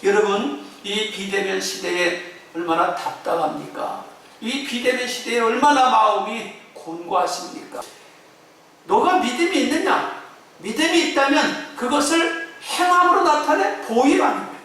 여러분, 이 비대면 시대에 얼마나 답답합니까? 이 비대면 시대에 얼마나 마음이 곤고하십니까? 너가 믿음이 있느냐? 믿음이 있다면 그것을 행함으로 나타내 보이라는 거예요.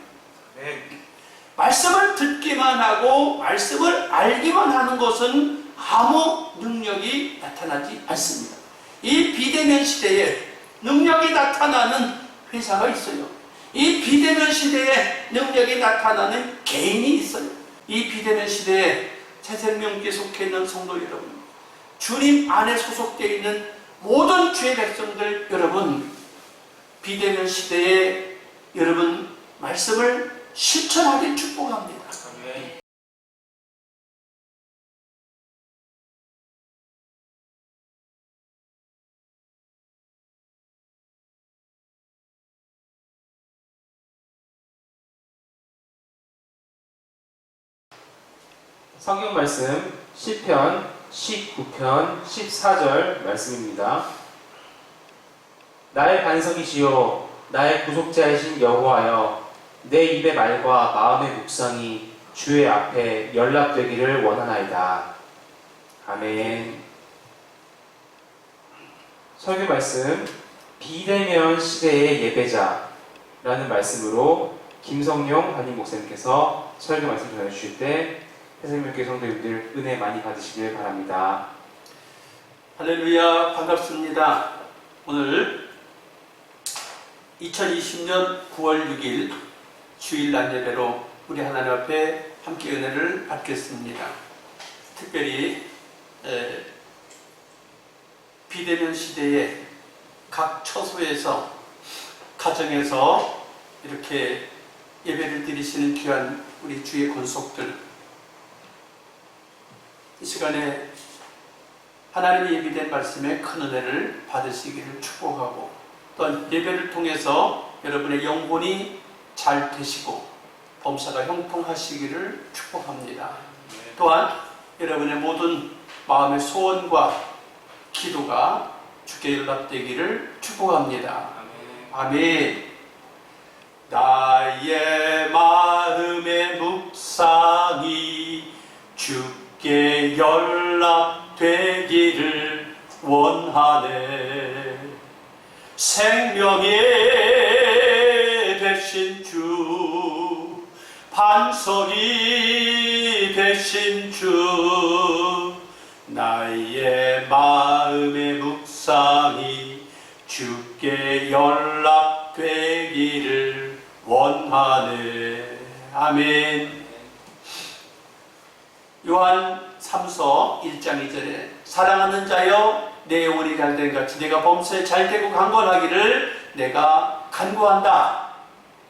말씀을 듣기만 하고 말씀을 알기만 하는 것은 아무 능력이 나타나지 않습니다. 이 비대면 시대에 능력이 나타나는 회사가 있어요. 이 비대면 시대에 능력이 나타나는 개인이 있어요. 이 비대면 시대에 새생명교에 속해 있는 성도 여러분, 주님 안에 소속되어 있는 모든 주의 백성들 여러분, 비대면 시대에 여러분 말씀을 실천하길 축복합니다. 성경 말씀 시편 19편 14절 말씀입니다. 나의 반석이시요 나의 구속자이신 여호와여, 내 입의 말과 마음의 묵상이 주의 앞에 연락되기를 원하나이다. 아멘. 설교 말씀 비대면 시대의 예배자라는 말씀으로 김성용 담임 목사님께서 설교 말씀 전해주실 때 새생명교회 성도님들 은혜 많이 받으시길 바랍니다. 할렐루야, 반갑습니다. 오늘 2020년 9월 6일 주일날 예배로 우리 하나님 앞에 함께 은혜를 받겠습니다. 특별히 비대면 시대에 각 처소에서 가정에서 이렇게 예배를 드리시는 귀한 우리 주의 권속들, 이 시간에 하나님의 예비된 말씀에 큰 은혜를 받으시기를 축복하고, 또한 예배를 통해서 여러분의 영혼이 잘 되시고 범사가 형통하시기를 축복합니다. 또한 여러분의 모든 마음의 소원과 기도가 주께 연락되기를 축복합니다. 아멘. 나의 마음의 묵상이 주께 연락되기를 원하네. 생명이 되신 주, 반석이 되신 주, 나의 마음의 묵상이 주께 연락되기를 원하네. 아멘. 요한 3서 1장 2절에 사랑하는 자여, 내 영혼이 잘된 같이 내가 범사에 잘되고 강건하기를 내가 간구한다.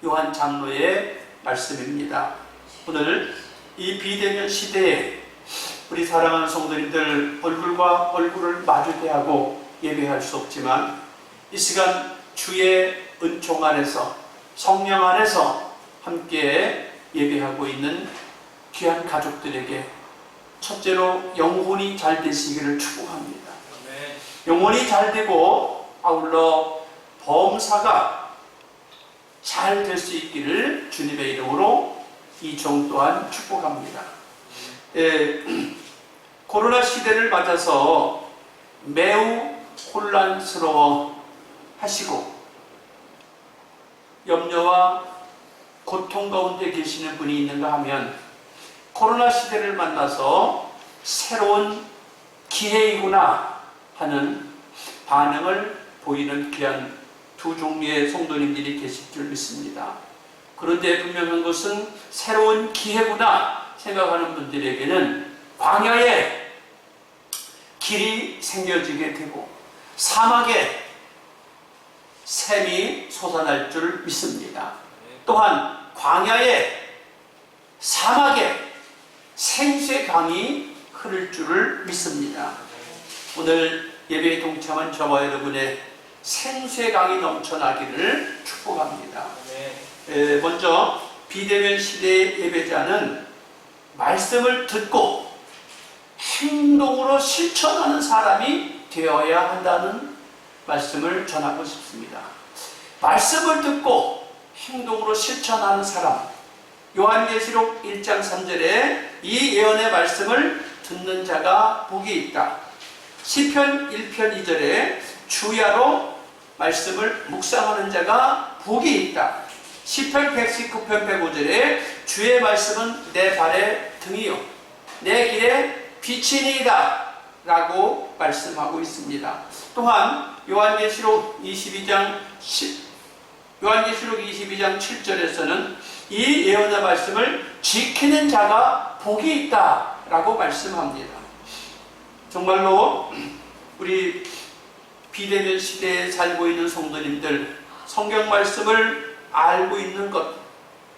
요한 장로의 말씀입니다. 오늘 이 비대면 시대에 우리 사랑하는 성도님들 얼굴과 얼굴을 마주대하고 예배할 수 없지만, 이 시간 주의 은총 안에서 성령 안에서 함께 예배하고 있는 귀한 가족들에게 첫째로 영혼이 잘 되시기를 축복합니다. 영혼이 잘 되고 아울러 범사가 잘 될 수 있기를 주님의 이름으로 이 종 또한 축복합니다. 코로나 시대를 맞아서 매우 혼란스러워 하시고 염려와 고통 가운데 계시는 분이 있는가 하면, 코로나 시대를 만나서 새로운 기회이구나 하는 반응을 보이는 귀한 두 종류의 성도님들이 계실 줄 믿습니다. 그런데 분명한 것은 새로운 기회구나 생각하는 분들에게는 광야에 길이 생겨지게 되고 사막에 샘이 솟아날 줄 믿습니다. 또한 광야에 사막에 생수의 강이 흐를 줄을 믿습니다. 오늘 예배에 동참한 저와 여러분의 생수의 강이 넘쳐나기를 축복합니다. 먼저 비대면 시대의 예배자는 말씀을 듣고 행동으로 실천하는 사람이 되어야 한다는 말씀을 전하고 싶습니다. 말씀을 듣고 행동으로 실천하는 사람. 요한계시록 1장 3절에 이 예언의 말씀을 듣는 자가 복이 있다. 시편 1편 2절에 주야로 말씀을 묵상하는 자가 복이 있다. 시편 119편 105절에 주의 말씀은 내 발의 등이요 내 길에 빛이니이다 라고 말씀하고 있습니다. 또한 요한계시록 22장 7절에서는 이 예언의 말씀을 지키는 자가 복이 있다 라고 말씀합니다. 정말로 우리 비대면 시대에 살고 있는 성도님들, 성경 말씀을 알고 있는 것,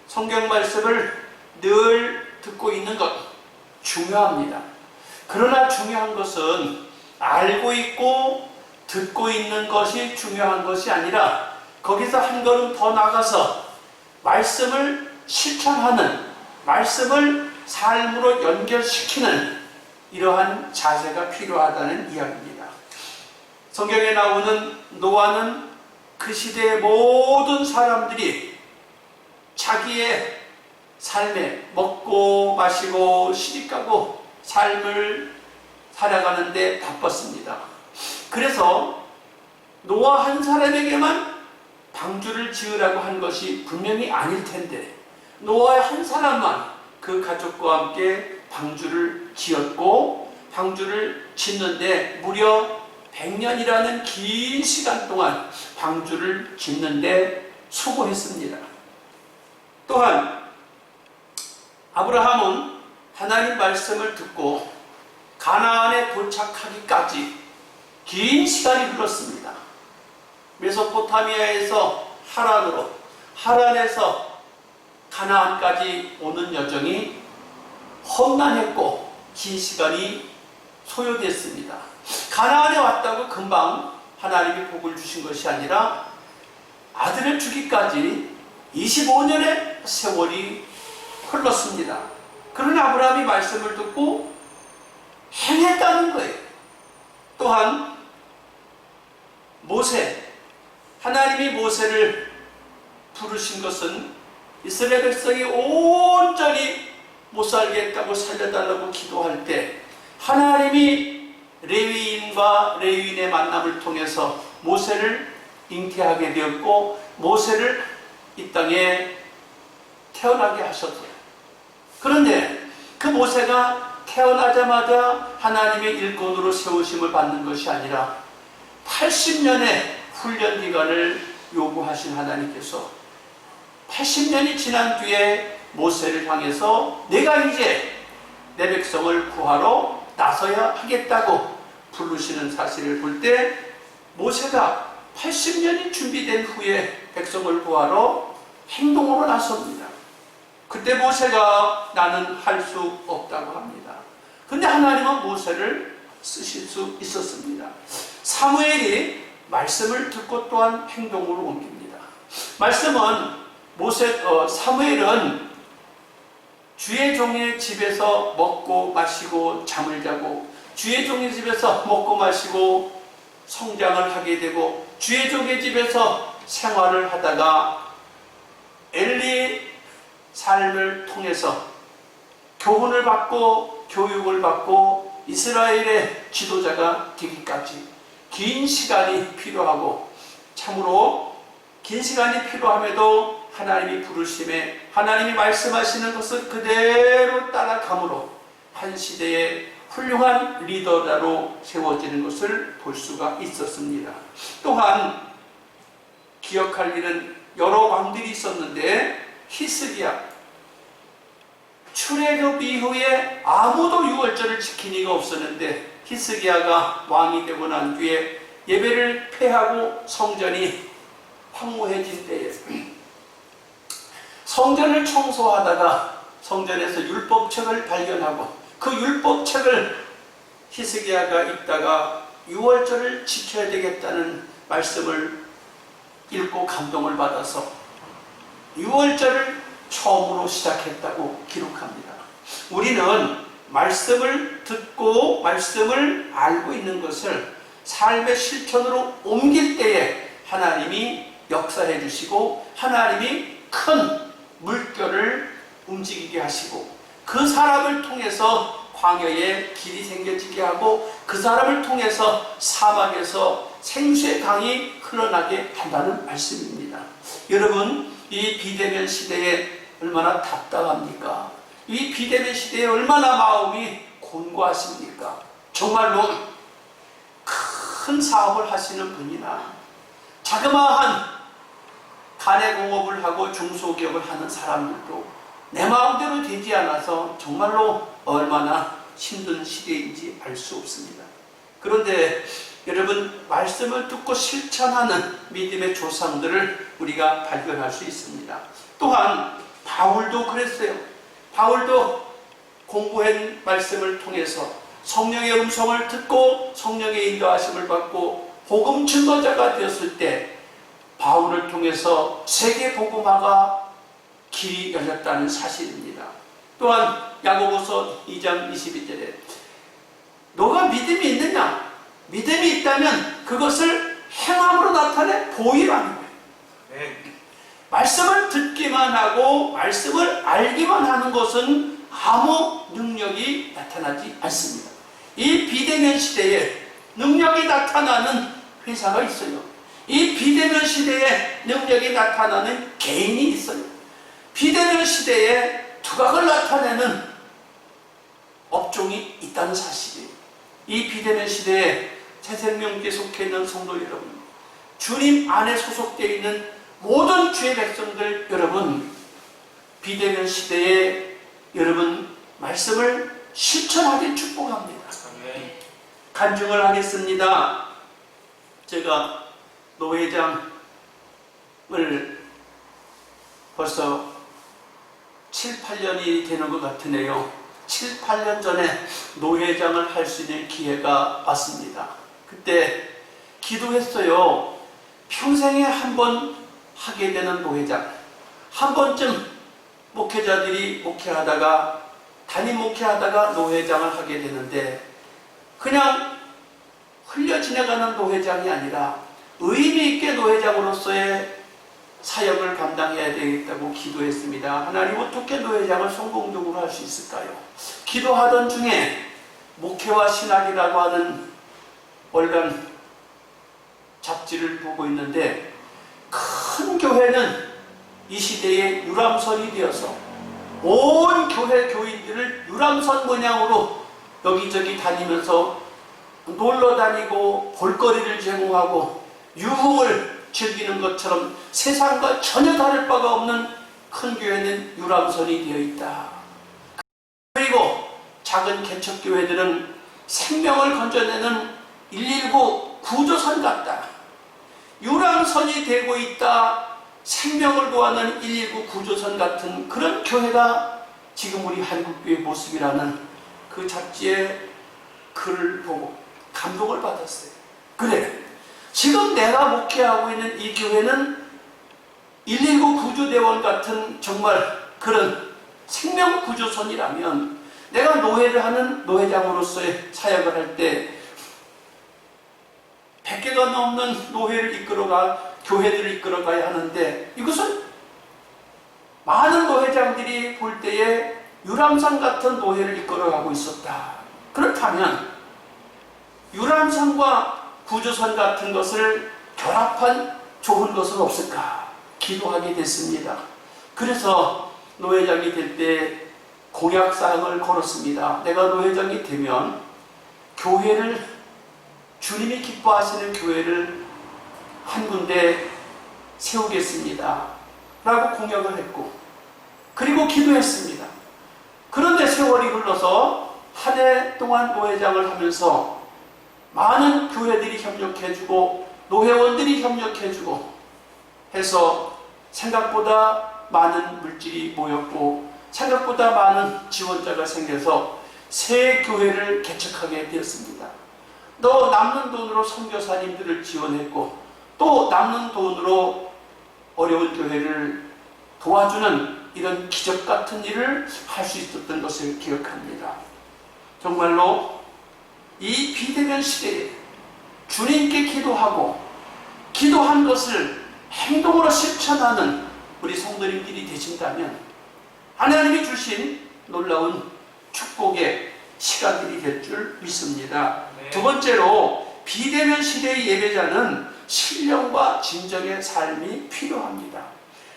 성경 말씀을 늘 듣고 있는 것 중요합니다. 그러나 중요한 것은 알고 있고 듣고 있는 것이 중요한 것이 아니라 거기서 한 걸음 더 나가서 말씀을 실천하는, 말씀을 삶으로 연결시키는 이러한 자세가 필요하다는 이야기입니다. 성경에 나오는 노아는 그 시대의 모든 사람들이 자기의 삶에 먹고 마시고 시집가고 삶을 살아가는데 바빴습니다. 그래서 노아 한 사람에게만 방주를 지으라고 한 것이 분명히 아닐 텐데 노아 한 사람만 그 가족과 함께 방주를 지었고 방주를 짓는데 무려 100년이라는 긴 시간 동안 방주를 짓는데 수고했습니다. 또한 아브라함은 하나님 말씀을 듣고 가나안에 도착하기까지 긴 시간이 흘렀습니다. 메소포타미아에서 하란으로, 하란에서 가나안까지 오는 여정이 험난했고 긴 시간이 소요됐습니다. 가나안에 왔다고 금방 하나님이 복을 주신 것이 아니라 아들을 주기까지 25년의 세월이 흘렀습니다. 그러나 아브라함이 말씀을 듣고 행했다는 거예요. 또한 모세, 하나님이 모세를 부르신 것은 이스라엘 백성이 온전히 못 살겠다고 살려달라고 기도할 때 하나님이 레위인과 레위인의 만남을 통해서 모세를 잉태하게 되었고 모세를 이 땅에 태어나게 하셨어요. 그런데 그 모세가 태어나자마자 하나님의 일꾼으로 세우심을 받는 것이 아니라 80년의 훈련 기간을 요구하신 하나님께서 80년이 지난 뒤에 모세를 향해서 내가 이제 내 백성을 구하러 나서야 하겠다고 부르시는 사실을 볼 때 모세가 80년이 준비된 후에 백성을 구하러 행동으로 나섭니다. 그때 모세가 나는 할 수 없다고 합니다. 근데 하나님은 모세를 쓰실 수 있었습니다. 사무엘이 말씀을 듣고 또한 행동으로 옮깁니다. 말씀은 사무엘은 주의 종의 집에서 먹고 마시고 잠을 자고 주의 종의 집에서 먹고 마시고 성장을 하게 되고 주의 종의 집에서 생활을 하다가 엘리 삶을 통해서 교훈을 받고 교육을 받고 이스라엘의 지도자가 되기까지 긴 시간이 필요하고 참으로 긴 시간이 필요함에도 하나님이 부르심에 하나님이 말씀하시는 것을 그대로 따라감으로 한 시대의 훌륭한 리더로 세워지는 것을 볼 수가 있었습니다. 또한 기억할 일은 여러 왕들이 있었는데 히스기야 출애굽 이후에 아무도 유월절을 지킨 이가 없었는데 히스기야가 왕이 되고 난 뒤에 예배를 폐하고 성전이 황무해진 때에 성전을 청소하다가 성전에서 율법책을 발견하고 그 율법책을 히스기야가 읽다가 유월절을 지켜야 되겠다는 말씀을 읽고 감동을 받아서 유월절을 처음으로 시작했다고 기록합니다. 우리는 말씀을 듣고 말씀을 알고 있는 것을 삶의 실천으로 옮길 때에 하나님이 역사해 주시고 하나님이 큰 물결을 움직이게 하시고 그 사람을 통해서 광야에 길이 생겨지게 하고 그 사람을 통해서 사막에서 생수의 강이 흘러나게 한다는 말씀입니다. 여러분, 이 비대면 시대에 얼마나 답답합니까? 이 비대면 시대에 얼마나 마음이 곤고하십니까? 정말로 큰 사업을 하시는 분이나 자그마한 가내공업을 하고 중소기업을 하는 사람들도 내 마음대로 되지 않아서 정말로 얼마나 힘든 시대인지 알 수 없습니다. 그런데 여러분, 말씀을 듣고 실천하는 믿음의 조상들을 우리가 발견할 수 있습니다. 또한 바울도 그랬어요. 바울도 공부한 말씀을 통해서 성령의 음성을 듣고 성령의 인도하심을 받고 복음 증거자가 되었을 때 바울을 통해서 세계 복음화가 길이 열렸다는 사실입니다. 또한 야고보서 2장 22절에 너가 믿음이 있느냐? 믿음이 있다면 그것을 행함으로 나타내 보이라는 거예요. 네. 말씀을 듣기만 하고 말씀을 알기만 하는 것은 아무 능력이 나타나지 않습니다. 이 비대면 시대에 능력이 나타나는 회사가 있어요. 이 비대면 시대에 능력이 나타나는 개인이 있어요. 비대면 시대에 두각을 나타내는 업종이 있다는 사실이에요. 이 비대면 시대에 새생명교에 속해 있는 성도 여러분, 주님 안에 소속되어 있는 모든 주의 백성들 여러분, 비대면 시대에 여러분 말씀을 실천하길 축복합니다. 간증을 하겠습니다. 제가 노회장을 벌써 7, 8년이 되는 것 같으네요. 7, 8년 전에 노회장을 할 수 있는 기회가 왔습니다. 그때 기도했어요. 평생에 한 번 하게 되는 노회장. 한 번쯤 목회자들이 목회하다가 담임 목회하다가 노회장을 하게 되는데 그냥 흘려 지나가는 노회장이 아니라 의미 있게 노회장으로서의 사역을 감당해야 되겠다고 기도했습니다. 하나님, 어떻게 노회장을 성공적으로 할 수 있을까요? 기도하던 중에 목회와 신학이라고 하는 월간 잡지를 보고 있는데 큰 교회는 이 시대에 유람선이 되어서 온 교회 교인들을 유람선 모양으로 여기저기 다니면서 놀러 다니고 볼거리를 제공하고 유흥을 즐기는 것처럼 세상과 전혀 다를 바가 없는 큰 교회는 유람선이 되어 있다. 그리고 작은 개척교회들은 생명을 건져내는 119 구조선 같다. 유람선이 되고 있다. 생명을 구하는 119 구조선 같은 그런 교회가 지금 우리 한국교회 모습이라는 그 잡지의 글을 보고 감동을 받았어요. 그래, 지금 내가 목회하고 있는 이 교회는 119 구조대원 같은 정말 그런 생명 구조선이라면 내가 노회를 하는 노회장으로서의 사역을 할 때 100개가 넘는 노회를 이끌어가 교회들을 이끌어가야 하는데 이것은 많은 노회장들이 볼 때에 유람선 같은 노회를 이끌어가고 있었다. 그렇다면 유람선과 구조선 같은 것을 결합한 좋은 것은 없을까 기도하게 됐습니다. 그래서 노회장이 될 때 공약사항을 걸었습니다. 내가 노회장이 되면 교회를, 주님이 기뻐하시는 교회를 한 군데 세우겠습니다 라고 공약을 했고, 그리고 기도했습니다. 그런데 세월이 흘러서 한 해 동안 노회장을 하면서 많은 교회들이 협력해주고 노회원들이 협력해주고 해서 생각보다 많은 물질이 모였고 생각보다 많은 지원자가 생겨서 새 교회를 개척하게 되었습니다. 또 남는 돈으로 선교사님들을 지원했고 또 남는 돈으로 어려운 교회를 도와주는 이런 기적 같은 일을 할 수 있었던 것을 기억합니다. 정말로 이 비대면 시대에 주님께 기도하고 기도한 것을 행동으로 실천하는 우리 성도님들이 되신다면 하나님이 주신 놀라운 축복의 시간들이 될 줄 믿습니다. 네. 두 번째로 비대면 시대의 예배자는 신령과 진정의 삶이 필요합니다.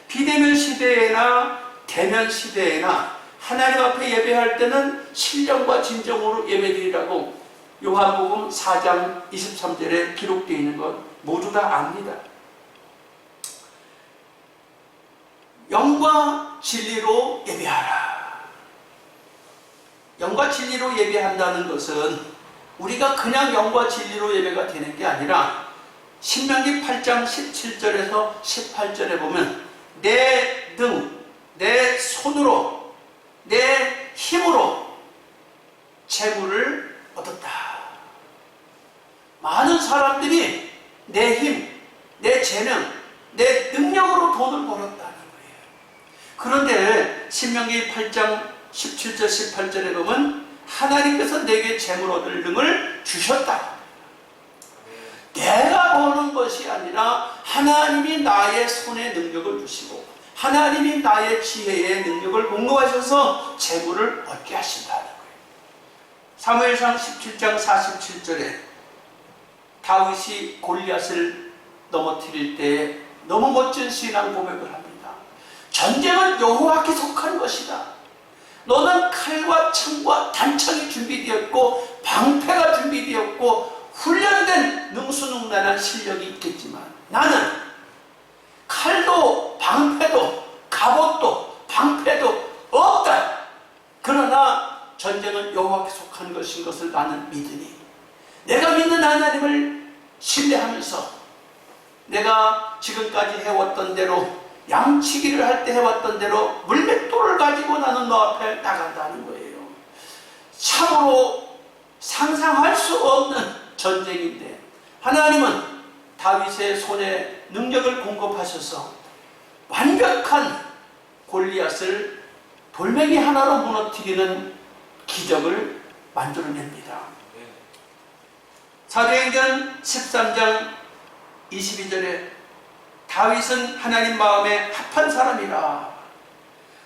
비대면 시대에나 대면 시대에나 하나님 앞에 예배할 때는 신령과 진정으로 예배드리라고 요한복음 4장 23절에 기록되어 있는 것 모두 다 압니다. 영과 진리로 예배하라. 영과 진리로 예배한다는 것은 우리가 그냥 영과 진리로 예배가 되는 게 아니라 신명기 8장 17절에서 18절에 보면 내 등, 내 손으로, 내 힘으로 재물을 얻었다. 많은 사람들이 내 힘, 내 재능, 내 능력으로 돈을 벌었다는 거예요. 그런데 신명기 8장 17절 18절에 보면 하나님께서 내게 재물 얻을 능을 주셨다. 내가 버는 것이 아니라 하나님이 나의 손에 능력을 주시고 하나님이 나의 지혜의 능력을 공급하셔서 재물을 얻게 하신다는 거예요. 사무엘상 17장 47절에 다윗이 골리앗을 넘어뜨릴 때에 너무 멋진 신앙 고백을 합니다. 전쟁은 여호와께 속한 것이다. 너는 칼과 창과 단창이 준비되었고 방패가 준비되었고 훈련된 능수능란한 실력이 있겠지만 나는 칼도 방패도 갑옷도 방패도 없다. 그러나 전쟁은 여호와께 속한 것인 것을 나는 믿으니 내가 믿는 하나님을 신뢰하면서 내가 지금까지 해왔던 대로 양치기를 할 때 해왔던 대로 물맷돌을 가지고 나는 너 앞에 나간다는 거예요. 참으로 상상할 수 없는 전쟁인데 하나님은 다윗의 손에 능력을 공급하셔서 완벽한 골리앗을 돌멩이 하나로 무너뜨리는 기적을 만들어냅니다. 사도행전 13장 22절에 다윗은 하나님 마음에 합한 사람이라.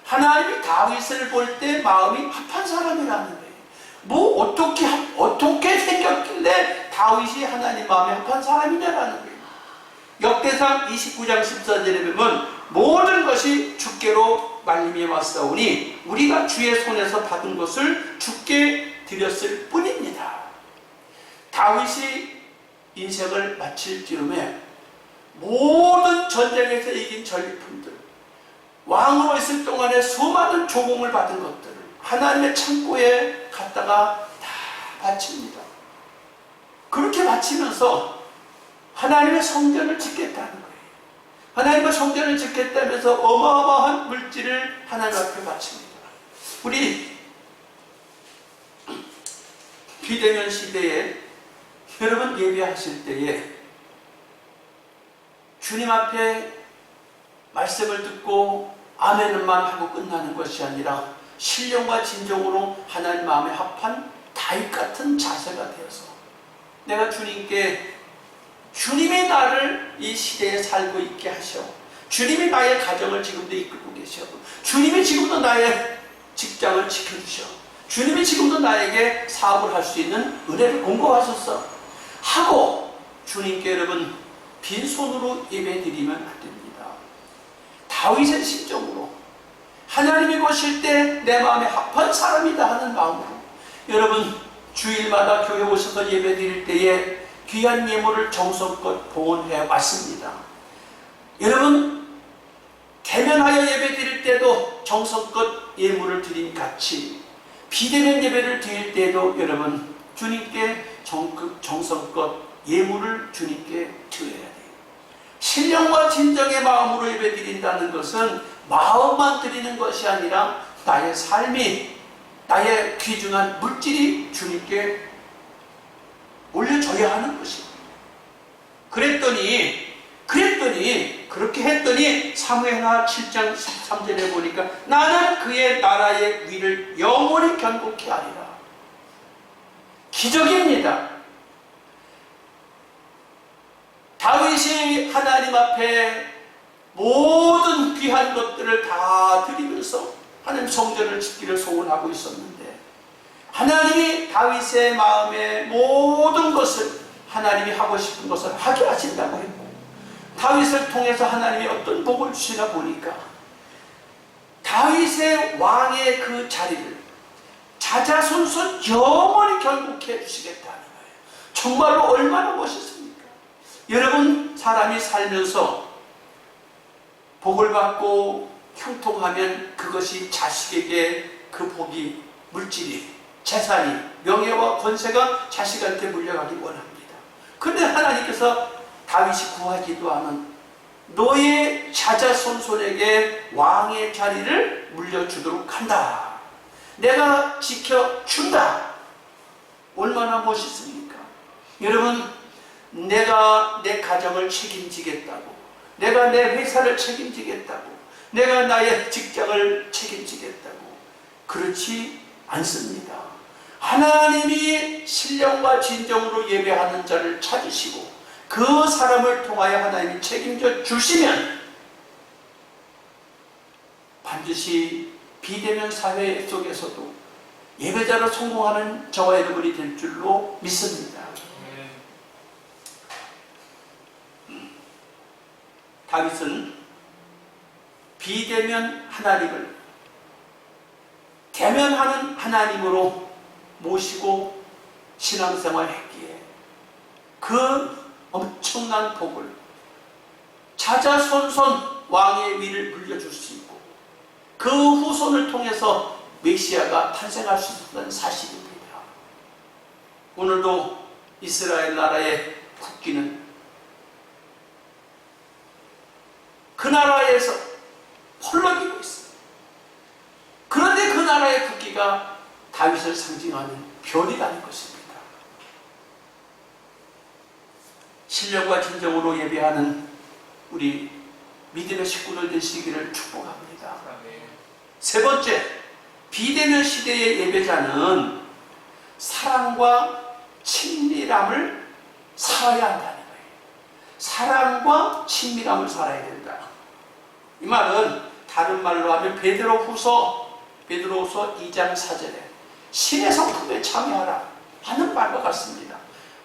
하나님이 다윗을 볼 때 마음이 합한 사람이라는 거예요. 뭐 어떻게 생겼길래 다윗이 하나님 마음에 합한 사람이냐라는 거예요. 역대상 29장 14절에 보면 모든 것이 주께로 말미암아 왔사오니 우리가 주의 손에서 받은 것을 주께 드렸을 뿐입니다. 다윗이 인생을 마칠 즈음에 모든 전쟁에서 이긴 전리품들, 왕으로 있을 동안에 수많은 조공을 받은 것들을 하나님의 창고에 갖다가 다 바칩니다. 그렇게 바치면서 하나님의 성전을 짓겠다는 거예요. 하나님의 성전을 짓겠다면서 어마어마한 물질을 하나님 앞에 바칩니다. 우리 비대면 시대에 여러분 예배하실 때에 주님 앞에 말씀을 듣고 아멘만 하고 끝나는 것이 아니라 신령과 진정으로 하나님 마음에 합한 다윗 같은 자세가 되어서 내가 주님께 주님이 나를 이 시대에 살고 있게 하셔. 주님이 나의 가정을 지금도 이끌고 계셔. 주님이 지금도 나의 직장을 지켜주셔. 주님이 지금도 나에게 사업을 할 수 있는 은혜를 공급하셨어. 하고 주님께 여러분 빈손으로 예배드리면 안 됩니다. 다윗의 심정으로 하나님이 보실 때 내 마음에 합한 사람이다 하는 마음으로 여러분 주일마다 교회 오셔서 예배드릴 때에 귀한 예물을 정성껏 봉헌해 왔습니다. 여러분 대면하여 예배드릴 때도 정성껏 예물을 드린 같이 비대면 예배를 드릴 때도 여러분 주님께 정성껏 예물을 주님께 드려야 돼요. 신령과 진정의 마음으로 예배드린다는 것은 마음만 드리는 것이 아니라 나의 삶이 나의 귀중한 물질이 주님께 올려줘야 하는 것입니다. 그랬더니 그렇게 했더니 사무엘하 7장 13절에 보니까 나는 그의 나라의 위를 영원히 견고케 하리라. 기적입니다. 다윗이 하나님 앞에 모든 귀한 것들을 다 드리면서 하나님 성전을 짓기를 소원하고 있었는데, 하나님이 다윗의 마음에 모든 것을, 하나님이 하고 싶은 것을 하게 하신다고 했고, 다윗을 통해서 하나님이 어떤 복을 주시나 보니까 다윗의 왕의 그 자리를 자자손손 영원히 결국해 주시겠다는 거예요. 정말로 얼마나 멋있습니까? 여러분, 사람이 살면서 복을 받고 형통하면 그것이 자식에게 그 복이, 물질이, 재산이, 명예와 권세가 자식한테 물려가기 원합니다. 그런데 하나님께서 다윗이 구하기도 하는 너의 자자손손에게 왕의 자리를 물려주도록 한다. 내가 지켜준다. 얼마나 멋있습니까? 여러분, 내가 내 가정을 책임지겠다고, 내가 내 회사를 책임지겠다고, 내가 나의 직장을 책임지겠다고, 그렇지 않습니다. 하나님이 신령과 진정으로 예배하는 자를 찾으시고 그 사람을 통하여 하나님이 책임져 주시면 반드시 비대면 사회 속에서도 예배자로 성공하는 저와 여러분이 될 줄로 믿습니다. 다윗은 비대면 하나님을 대면하는 하나님으로 모시고 신앙생활했기에 그 엄청난 복을 자자손손 왕의 위를 물려줄 수 있고 그 후손을 통해서 메시아가 탄생할 수 있다는 사실입니다. 오늘도 이스라엘 나라의 국기는 그 나라에서 펄럭이고 있습니다. 그런데 그 나라의 국기가 다윗을 상징하는 별이라는 것입니다. 신령과 진정으로 예배하는 우리 믿음의 식구들 되시기를 축복합니다. 세 번째, 비대면 시대의 예배자는 사랑과 친밀함을 살아야 한다는 거예요. 사랑과 친밀함을 살아야 된다. 이 말은 다른 말로 하면 베드로후서 2장 4절에 신의 성품에 참여하라 하는 말과 같습니다.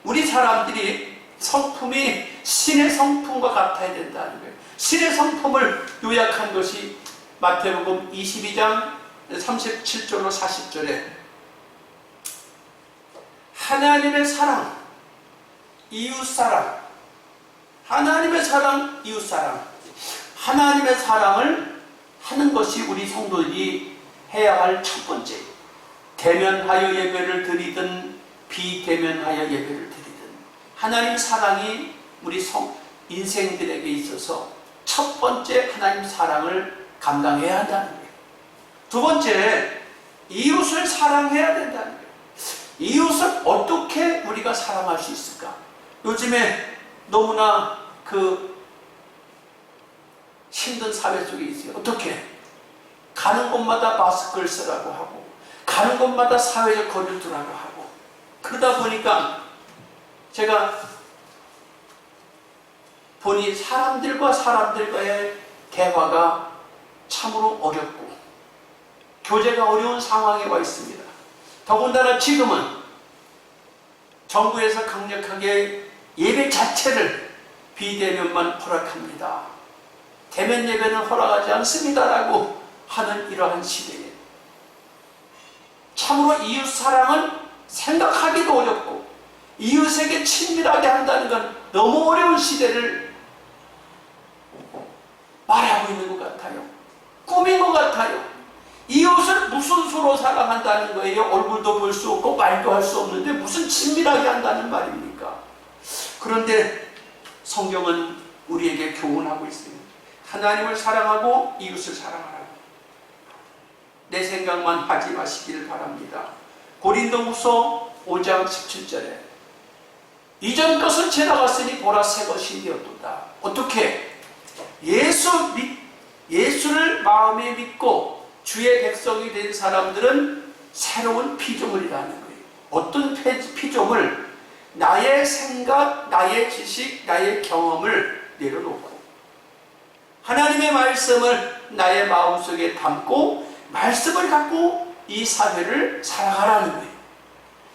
우리 사람들이 성품이 신의 성품과 같아야 된다는 거예요. 신의 성품을 요약한 것이 마태복음 22장 37절로 40절에 하나님의 사랑, 이웃사랑, 하나님의 사랑, 이웃사랑, 하나님의 사랑을 하는 것이 우리 성도들이 해야 할 첫 번째. 대면하여 예배를 드리든 비대면하여 예배를 드리든 하나님 사랑이 우리 인생들에게 있어서 첫 번째 하나님 사랑을 감당해야 한다는 거예요. 두 번째, 이웃을 사랑해야 된다는 거예요. 이웃을 어떻게 우리가 사랑할 수 있을까? 요즘에 너무나 힘든 사회 속에 있어요. 어떻게? 가는 곳마다 마스크를 쓰라고 하고 가는 곳마다 사회적 거리를 두라고 하고 그러다 보니까 제가 보니 사람들과 사람들과의 대화가 참으로 어렵고 교제가 어려운 상황에 와 있습니다. 더군다나 지금은 정부에서 강력하게 예배 자체를 비대면만 허락합니다. 대면 예배는 허락하지 않습니다라고 하는 이러한 시대에 참으로 이웃 사랑은 생각하기도 어렵고 이웃에게 친밀하게 한다는 건 너무 어려운 시대를 말하고 있는 것 같아요. 꿈인 것 같아요. 이웃을 무슨 수로 사랑한다는 거예요? 얼굴도 볼 수 없고 말도 할 수 없는데 무슨 친밀하게 한다는 말입니까? 그런데 성경은 우리에게 교훈하고 있습니다. 하나님을 사랑하고 이웃을 사랑하라. 내 생각만 하지 마시길 바랍니다. 고린도후서 5장 17절에 이전 것은 지나갔으니 보라 새 것이 되었도다. 어떻게? 예수를 마음에 믿고 주의 백성이 된 사람들은 새로운 피조물이라는 거예요. 어떤 피조물? 나의 생각, 나의 지식, 나의 경험을 내려놓고 하나님의 말씀을 나의 마음속에 담고 말씀을 갖고 이 사회를 살아가라는 거예요.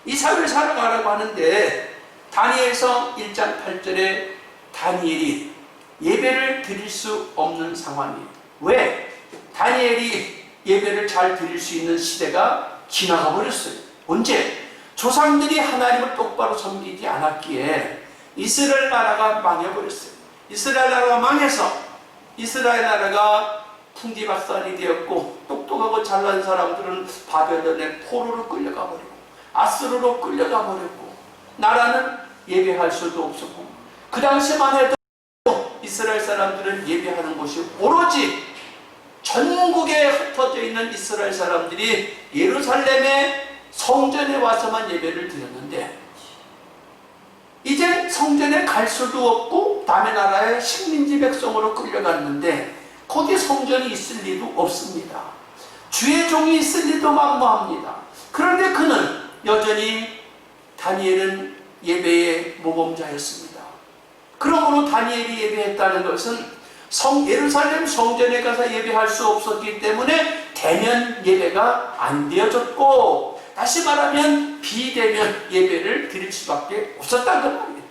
이 사회를 살아가라고 하는데 다니엘서 1장 8절에 다니엘이 예배를 드릴 수 없는 상황이에요. 왜? 다니엘이 예배를 잘 드릴 수 있는 시대가 지나가 버렸어요. 언제? 조상들이 하나님을 똑바로 섬기지 않았기에 이스라엘 나라가 망해버렸어요. 이스라엘 나라가 망해서 이스라엘 나라가 풍지박산이 되었고 똑똑하고 잘난 사람들은 바벨론의 포로로 끌려가 버리고 아수르로 끌려가 버렸고 나라는 예배할 수도 없었고 그 당시만 해도 이스라엘 사람들은 예배하는 곳이 오로지 전국에 흩어져 있는 이스라엘 사람들이 예루살렘의 성전에 와서만 예배를 드렸는데 이제 성전에 갈 수도 없고 남의 나라의 식민지 백성으로 끌려갔는데 거기 성전이 있을 리도 없습니다. 주의 종이 있을 리도 만무합니다. 그런데 그는 여전히 다니엘은 예배의 모범자였습니다. 그러므로 다니엘이 예배했다는 것은 예루살렘 성전에 가서 예배할 수 없었기 때문에 대면 예배가 안 되어졌고 다시 말하면 비대면 예배를 드릴 수밖에 없었다는 말이에요.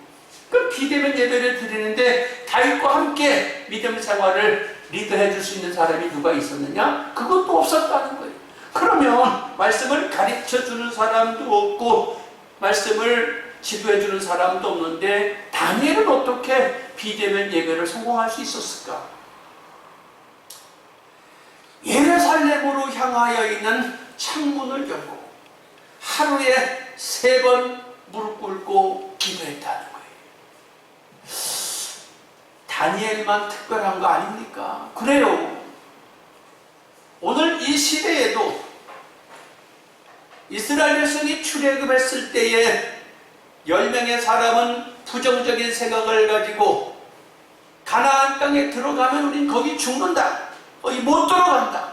그 비대면 예배를 드리는데 다윗과 함께 믿음 생활을 리드해 줄 수 있는 사람이 누가 있었느냐? 그것도 없었다는 거예요. 그러면 말씀을 가르쳐 주는 사람도 없고 말씀을 지도해 주는 사람도 없는데 다니엘은 어떻게 비대면 예배를 성공할 수 있었을까? 예루살렘으로 향하여 있는 창문을 열고 하루에 3번 무릎 꿇고 기도했다는 거예요. 다니엘만 특별한 거 아닙니까? 그래요. 오늘 이 시대에도 이스라엘 백성이 출애굽했을 때에 10명의 사람은 부정적인 생각을 가지고 가나안 땅에 들어가면 우린 거기 죽는다. 거기 못 들어간다.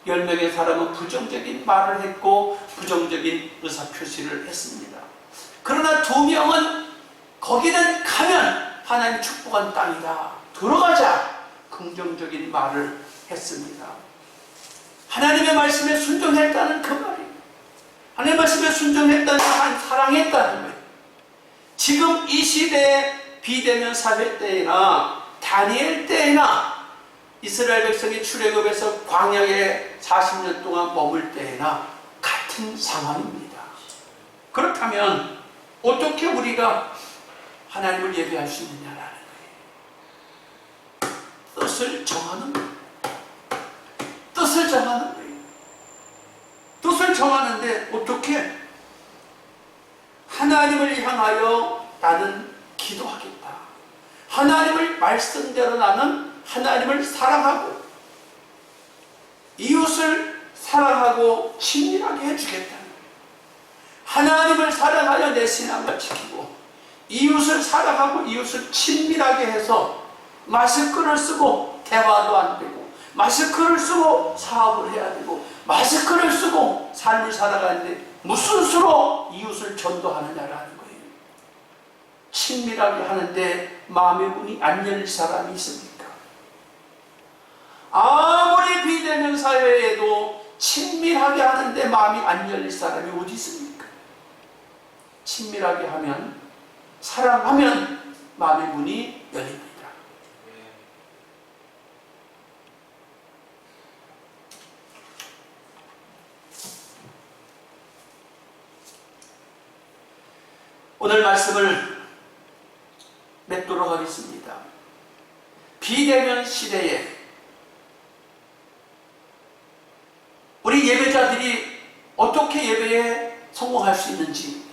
10명의 사람은 부정적인 말을 했고 부정적인 의사표시를 했습니다. 그러나 2명은 거기는 가면 하나님 축복한 땅이다. 들어가자. 긍정적인 말을 했습니다. 하나님의 말씀에 순종했다는 그 말이에요. 하나님의 말씀에 순종했다는 건 사랑했다는 거예요. 지금 이 시대의 비대면 사회 때나 다니엘 때나 이스라엘 백성이 출애굽해서 광야에 40년 동안 머물 때나 같은 상황입니다. 그렇다면 어떻게 우리가 하나님을 예배할 수 있느냐라는 거예요. 뜻을 정하는 거예요. 뜻을 정하는 거예요. 뜻을 정하는데 어떻게? 하나님을 향하여 나는 기도하겠다. 하나님을 말씀대로 나는 하나님을 사랑하고 이웃을 사랑하고 친밀하게 해주겠다. 하나님을 사랑하여 내 신앙을 지키고 이웃을 사랑하고 이웃을 친밀하게 해서 마스크를 쓰고 대화도 안 되고 마스크를 쓰고 사업을 해야 되고 마스크를 쓰고 삶을 살아가는데 무슨 수로 이웃을 전도하느냐라는 거예요. 친밀하게 하는데 마음의 문이 안 열릴 사람이 있습니까? 아무리 비대면 사회에도 친밀하게 하는데 마음이 안 열릴 사람이 어디 있습니까? 친밀하게 하면 사랑하면 마음의 문이 열립니다. 오늘 말씀을 맺도록 하겠습니다. 비대면 시대에 우리 예배자들이 어떻게 예배에 성공할 수 있는지,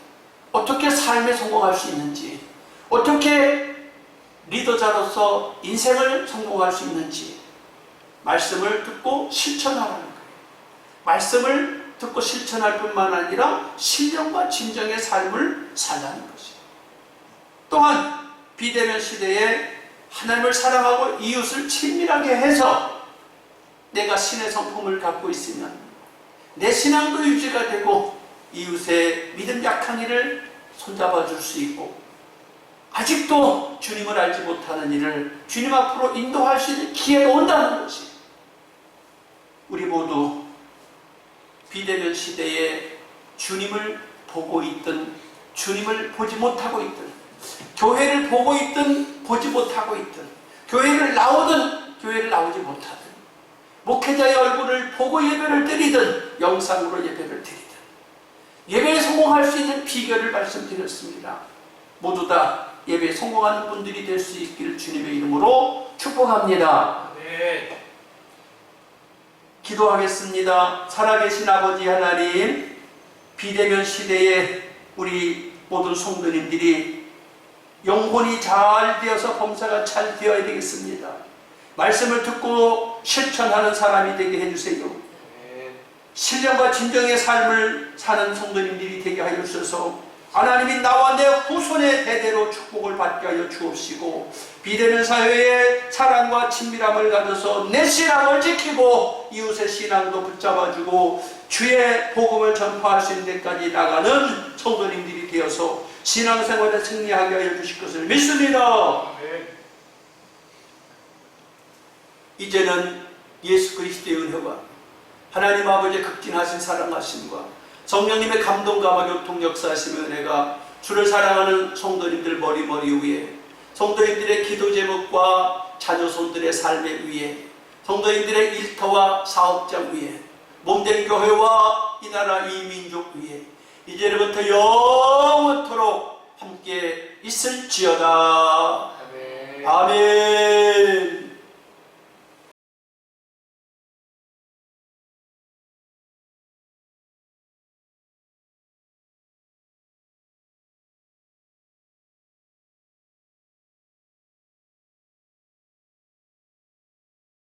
어떻게 삶에 성공할 수 있는지, 어떻게 리더자로서 인생을 성공할 수 있는지 말씀을 듣고 실천하라는 거예요. 말씀을 듣고 실천할 뿐만 아니라 신령과 진정의 삶을 살라는 것이에요. 또한 비대면 시대에 하나님을 사랑하고 이웃을 친밀하게 해서 내가 신의 성품을 갖고 있으면 내 신앙도 유지가 되고 이웃의 믿음 약한 이를 손잡아 줄 수 있고 아직도 주님을 알지 못하는 이를 주님 앞으로 인도할 수 있는 기회가 온다는 것이, 우리 모두 비대면 시대에 주님을 보고 있든 주님을 보지 못하고 있든, 교회를 보고 있든 보지 못하고 있든, 교회를 나오든 교회를 나오지 못하든, 목회자의 얼굴을 보고 예배를 드리든 영상으로 예배를 드리든 예배에 성공할 수 있는 비결을 말씀드렸습니다. 모두 다 예배에 성공하는 분들이 될 수 있기를 주님의 이름으로 축복합니다. 네. 기도하겠습니다. 살아계신 아버지 하나님, 비대면 시대에 우리 모든 성도님들이 영혼이 잘 되어서 범사가 잘 되어야 되겠습니다. 말씀을 듣고 실천하는 사람이 되게 해주세요. 신령과 진정의 삶을 사는 성도님들이 되게 하여 주셔서 하나님이 나와 내 후손의 대대로 축복을 받게 하여 주옵시고, 비대면 사회에 사랑과 친밀함을 가져서 내 신앙을 지키고 이웃의 신앙도 붙잡아주고 주의 복음을 전파할 수 있는 데까지 나가는 성도님들이 되어서 신앙생활에 승리하게 하여 주실 것을 믿습니다. 이제는 예수 그리스도의 은혜와 하나님 아버지의 극진하신 사랑하심과 성령님의 감동감화 교통 역사하심의 은혜가 주를 사랑하는 성도님들 머리 위에, 성도님들의 기도 제목과 자녀손들의 삶의 위에, 성도님들의 일터와 사업장 위에, 몸된 교회와 이 나라 이 민족 위에 이제부터 영원토록 함께 있을지어다. 아멘.